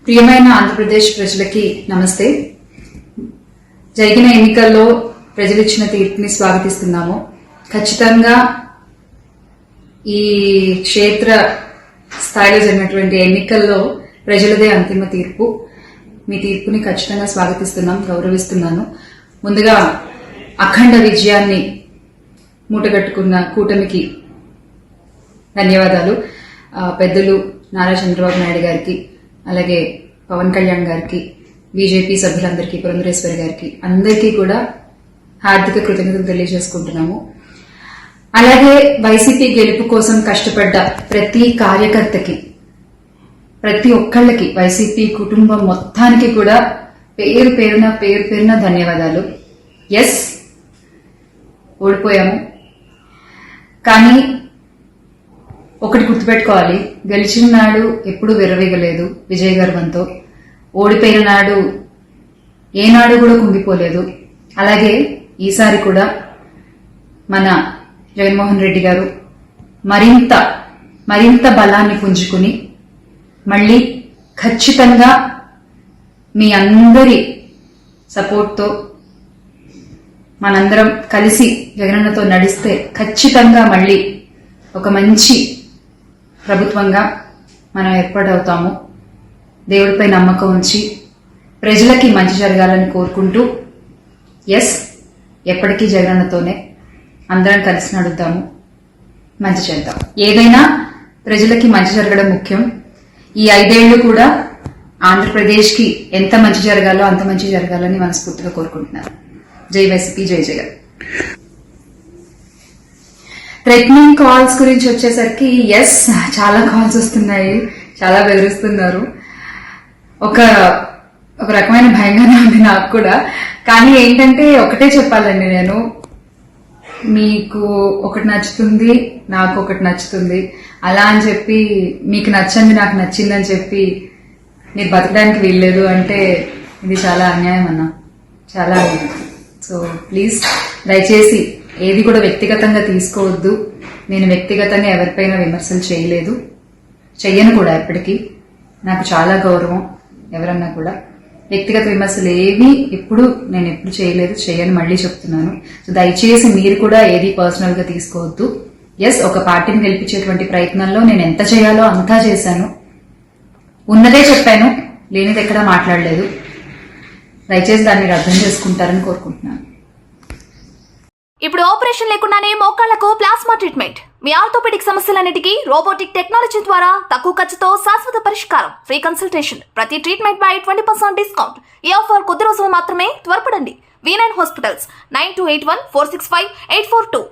ప్రియమైన ఆంధ్రప్రదేశ్ ప్రజలకి నమస్తే. జరిగిన ఎన్నికల్లో ప్రజలు ఇచ్చిన తీర్పుని స్వాగతిస్తున్నాము. ఖచ్చితంగా ఈ క్షేత్ర స్థాయిలో జరిగినటువంటి ఎన్నికల్లో ప్రజలదే అంతిమ తీర్పు. మీ తీర్పుని ఖచ్చితంగా స్వాగతిస్తున్నాం, గౌరవిస్తున్నాను. ముందుగా అఖండ విజయాన్ని మూటగట్టుకున్న కూటమికి ధన్యవాదాలు. పెద్దలు నారా చంద్రబాబు నాయుడు గారికి, అలాగే పవన్ కళ్యాణ్ గారికి, బీజేపీ సభ్యులందరికీ, పురంధరేశ్వరి గారికి అందరికీ కూడా హార్దిక కృతజ్ఞతలు తెలియజేసుకుంటున్నాము. అలాగే వైసీపీ గెలుపు కోసం కష్టపడ్డ ప్రతి కార్యకర్తకి, ప్రతి ఒక్కళ్ళకి, వైసీపీ కుటుంబం మొత్తానికి కూడా పేరు పేరున ధన్యవాదాలు. ఎస్, ఓడిపోయాము, కానీ ఒకటి గుర్తుపెట్టుకోవాలి, గెలిచిన నాడు ఎప్పుడూ విర్రవీగలేదు విజయ గర్వంతో. ఓడిపోయిన నాడు ఏనాడు కూడా కుంగిపోలేదు. అలాగే ఈసారి కూడా మన జగన్మోహన్ రెడ్డి గారు మరింత బలాన్ని పుంజుకుని మళ్ళీ ఖచ్చితంగా మీ అందరి సపోర్ట్తో మనందరం కలిసి జగనన్నతో నడిస్తే ఖచ్చితంగా మళ్ళీ ఒక మంచి ప్రభుత్వంగా మనం ఏర్పాటవుతాము. దేవుడిపై నమ్మకం ఉంచి ప్రజలకి మంచి జరగాలని కోరుకుంటూ, ఎస్, ఎప్పటికీ జగనన్నతోనే అందరం కలిసి నడుద్దాము, మంచి చేద్దాం. ఏదైనా ప్రజలకి మంచి జరగడం ముఖ్యం. ఈ 5 ఏళ్లు కూడా ఆంధ్రప్రదేశ్కి ఎంత మంచి జరగాలో అంత మంచి జరగాలని మనస్ఫూర్తిగా కోరుకుంటున్నాను. జై వైసీపీ, జై జగన్. థ్రెటనింగ్ కాల్స్ గురించి వచ్చేసరికి, ఎస్, చాలా కాల్స్ వస్తున్నాయి, చాలా బెదిరిస్తున్నారు. ఒక రకమైన భయంగానే ఉంది నాకు కూడా. కానీ ఏంటంటే ఒకటే చెప్పాలండి, నేను మీకు ఒకటి నచ్చుతుంది, నాకు ఒకటి నచ్చుతుంది, అలా అని చెప్పి మీకు నచ్చంది నాకు నచ్చిందని చెప్పి మీరు బతకడానికి వీల్లేదు అంటే ఇది చాలా అన్యాయం అన్న, చాలా అన్యాయం. సో ప్లీజ్, దయచేసి ఏది కూడా వ్యక్తిగతంగా తీసుకోవద్దు. నేను వ్యక్తిగతంగా ఎవరిపైన విమర్శలు చేయలేదు, చెయ్యను కూడా. ఎప్పటికీ నాకు చాలా గౌరవం. ఎవరన్నా కూడా వ్యక్తిగత విమర్శలు ఏవి నేను ఎప్పుడు చేయలేదు, చేయను, మళ్ళీ చెప్తున్నాను. సో దయచేసి మీరు కూడా ఏది పర్సనల్ గా తీసుకోవద్దు. ఎస్, ఒక పార్టీని గెలిపించేటువంటి ప్రయత్నంలో నేను ఎంత చేయాలో అంతా చేశాను, ఉన్నదే చెప్పాను, లేనిది ఎక్కడా మాట్లాడలేదు. దయచేసి దాన్ని మీరు అర్థం చేసుకుంటారని కోరుకుంటున్నాను. ఇప్పుడు ఆపరేషన్ లేకుండానే మోకాళ్లకు ప్లాస్మా ట్రీట్మెంట్. మీ ఆర్థోపెడిక్ సమస్యలన్నిటికీ రోబోటిక్ టెక్నాలజీ ద్వారా తక్కువ ఖర్చుతో శాశ్వత పరిష్కారం. Free consultation. ప్రతి ట్రీట్మెంట్ పై 20% డిస్కౌంట్. ఈ ఆఫర్ కొద్ది రోజులు మాత్రమే. త్వరపడండి. V9 hospitals 9281465842.